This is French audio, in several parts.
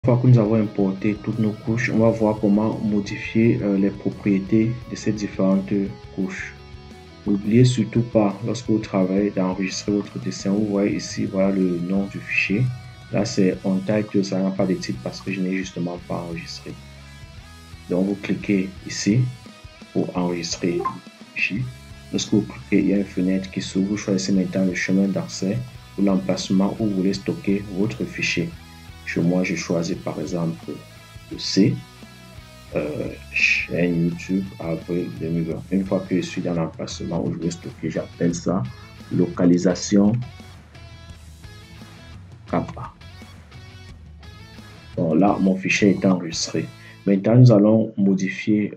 fois que nous avons importé toutes nos couches, on va voir comment modifier les propriétés de ces différentes couches. N'oubliez surtout pas, lorsque vous travaillez, d'enregistrer votre dessin. Vous voyez ici, voilà le nom du fichier. Là, c'est Untitled, ça n'a pas de titre parce que je n'ai justement pas enregistré. Donc, vous cliquez ici pour enregistrer le fichier. Lorsque vous cliquez, il y a une fenêtre qui s'ouvre. Vous choisissez maintenant le chemin d'accès ou l'emplacement où vous voulez stocker votre fichier. Chez moi, je choisis par exemple le C, chaîne YouTube, avril 2020. Une fois que je suis dans l'emplacement où je vais stocker, j'appelle ça localisation Kappa. Bon, là, mon fichier est enregistré. Maintenant, nous allons modifier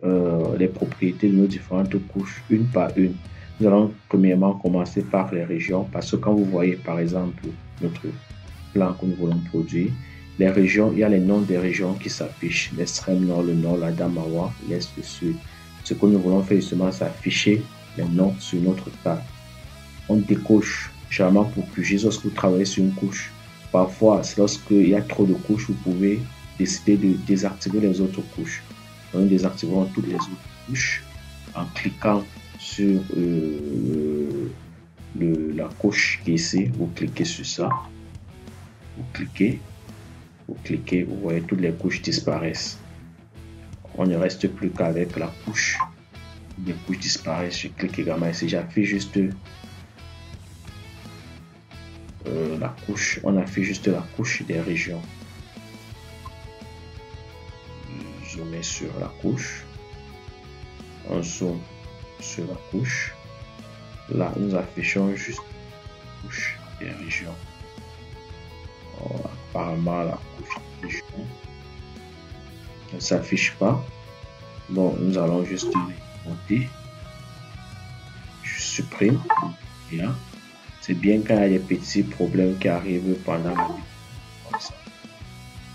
les propriétés de nos différentes couches une par une. Nous allons premièrement commencer par les régions parce que quand vous voyez par exemple notre plan que nous voulons produire, les régions, il y a les noms des régions qui s'affichent, l'extrême nord, le nord, l'Adamawa, l'est, le sud. Ce que nous voulons faire justement, c'est afficher les noms sur notre table. On décoche généralement pour QGIS lorsque vous travaillez sur une couche. Parfois, c'est lorsqu'il y a trop de couches, vous pouvez décider de désactiver les autres couches. Donc, nous désactivons toutes les autres couches en cliquant sur la couche qui est ici. Vous cliquez sur ça. Vous cliquez, vous voyez toutes les couches disparaissent. On ne reste plus qu'avec la couche. Les couches disparaissent. Je clique également ici. J'affiche juste la couche. On affiche juste la couche des régions. Je mets sur la couche. On zoome sur la couche. Là, nous affichons juste la couche des régions. Apparemment, la couche des régions ne s'affiche pas. Bon, nous allons juste monter. Je supprime. Là. C'est bien quand il y a des petits problèmes qui arrivent pendant la vidéo.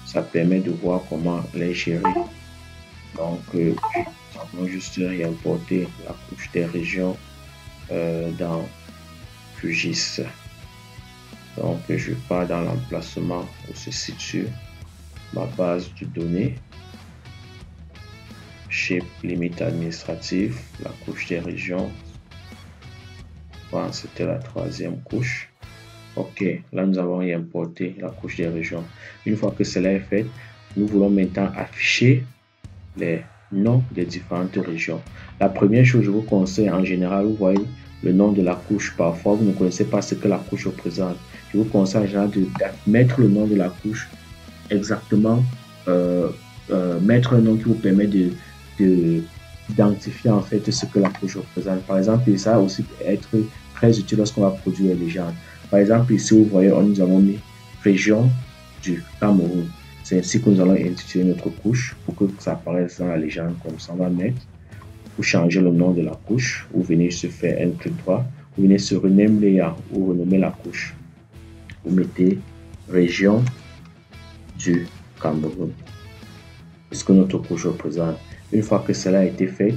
Ça permet de voir comment les gérer. Donc, nous allons juste réimporter la couche des régions dans QGIS. Donc, je pars dans l'emplacement où se situe ma base de données. Shape limite administrative, la couche des régions. Voilà, c'était la troisième couche. Ok, là nous avons importé la couche des régions. Une fois que cela est fait, nous voulons maintenant afficher les noms des différentes régions. La première chose, je vous conseille en général, vous voyez le nom de la couche. Parfois, vous ne connaissez pas ce que la couche représente. Je vous conseille en général de mettre le nom de la couche exactement, mettre un nom qui vous permet d'identifier en fait ce que la couche représente. Par exemple, ça va aussi être très utile lorsqu'on va produire les légendes. Par exemple, ici, vous voyez, nous avons mis région du Cameroun. C'est ainsi que nous allons intituler notre couche pour que ça apparaisse dans la légende comme ça. On va mettre, pour changer le nom de la couche, vous venez se faire un clic droit, vous venez sur Rename Layer ou renommer la couche. Vous mettez région du Cameroun. C'est ce que notre couche représente. Une fois que cela a été fait,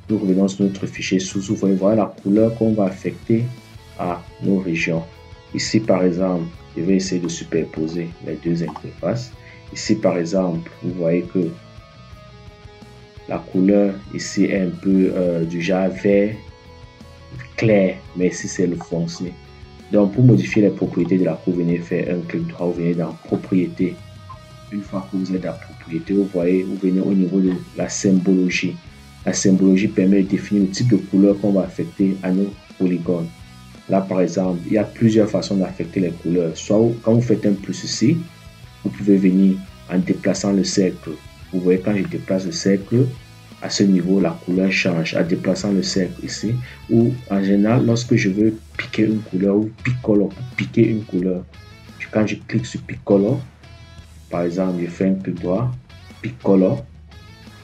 nous revenons sur notre fichier sous. Vous voyez, voilà la couleur qu'on va affecter à nos régions. Ici, par exemple, je vais essayer de superposer les deux interfaces. Ici, par exemple, vous voyez que la couleur ici est un peu du genre vert clair, mais ici, c'est le foncé. Donc, pour modifier les propriétés de la couleur, vous venez faire un clic droit, vous venez dans Propriétés. Une fois que vous êtes dans Propriété, vous voyez, vous venez au niveau de la symbologie. La symbologie permet de définir le type de couleur qu'on va affecter à nos polygones. Là, par exemple, il y a plusieurs façons d'affecter les couleurs. Soit quand vous faites un plus ici, vous pouvez venir en déplaçant le cercle. Vous voyez, quand je déplace le cercle, à ce niveau, la couleur change en déplaçant le cercle ici. Ou en général, lorsque je veux piquer une couleur ou piquer une couleur, quand je clique sur Pick Color, par exemple, je fais un clic droit, Pick Color.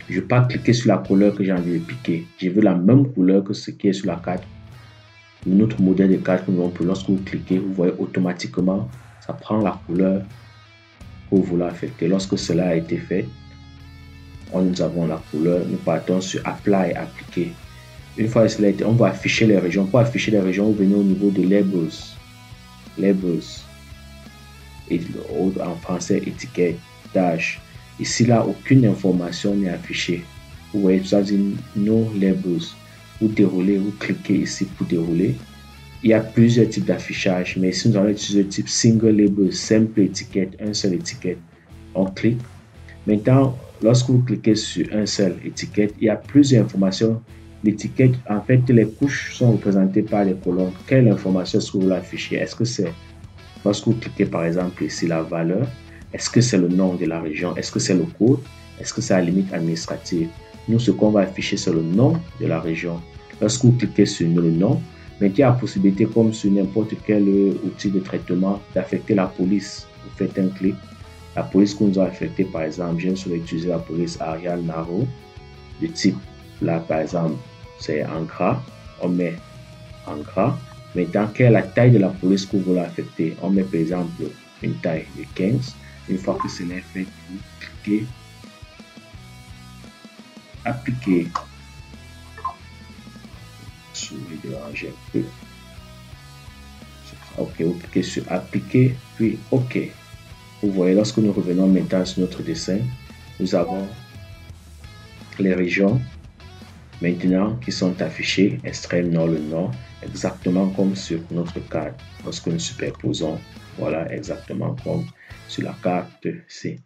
Je ne vais pas cliquer sur la couleur que j'ai envie de piquer. Je veux la même couleur que ce qui est sur la carte. Notre modèle de carte que nous avons pris, lorsque vous cliquez, vous voyez automatiquement, ça prend la couleur que vous voulez affecter. Lorsque cela a été fait, nous avons la couleur. Nous partons sur Apply, appliquer. Une fois cela a été, on va afficher les régions. Pour afficher les régions, vous venez au niveau de Labels. Labels. Et en français, étiquette, tâche. Ici, là, aucune information n'est affichée. Vous voyez, ça dit No Labels. Vous déroulez, vous cliquez ici pour dérouler. Il y a plusieurs types d'affichage, mais ici, nous allons utiliser le type Single Label, simple étiquette, un seul étiquette. On clique. Maintenant, lorsque vous cliquez sur un seul étiquette, il y a plusieurs informations. L'étiquette, en fait, les couches sont représentées par les colonnes. Quelle information est-ce que vous voulez afficher? Est-ce que c'est, lorsque vous cliquez par exemple ici, la valeur? Est-ce que c'est le nom de la région? Est-ce que c'est le code? Est-ce que c'est la limite administrative? Nous, ce qu'on va afficher, c'est le nom de la région. Lorsque vous cliquez sur le nom, mais il y a la possibilité, comme sur n'importe quel outil de traitement, d'affecter la police. Vous faites un clic. La police qu'on nous a affectée, par exemple, je vais utiliser la police Arial Naro. Le type, là, par exemple, c'est en gras. On met en gras. Maintenant, quelle est la taille de la police que vous voulez affecter? On met, par exemple, une taille de 15. Une fois que cela est fait, vous cliquez appliquer. Je vais déranger un peu. OK, vous cliquez sur appliquer, puis OK. Vous voyez, lorsque nous revenons maintenant sur notre dessin, nous avons les régions maintenant qui sont affichées, extrême nord, le nord, exactement comme sur notre carte. Lorsque nous superposons, voilà, exactement comme sur la carte C.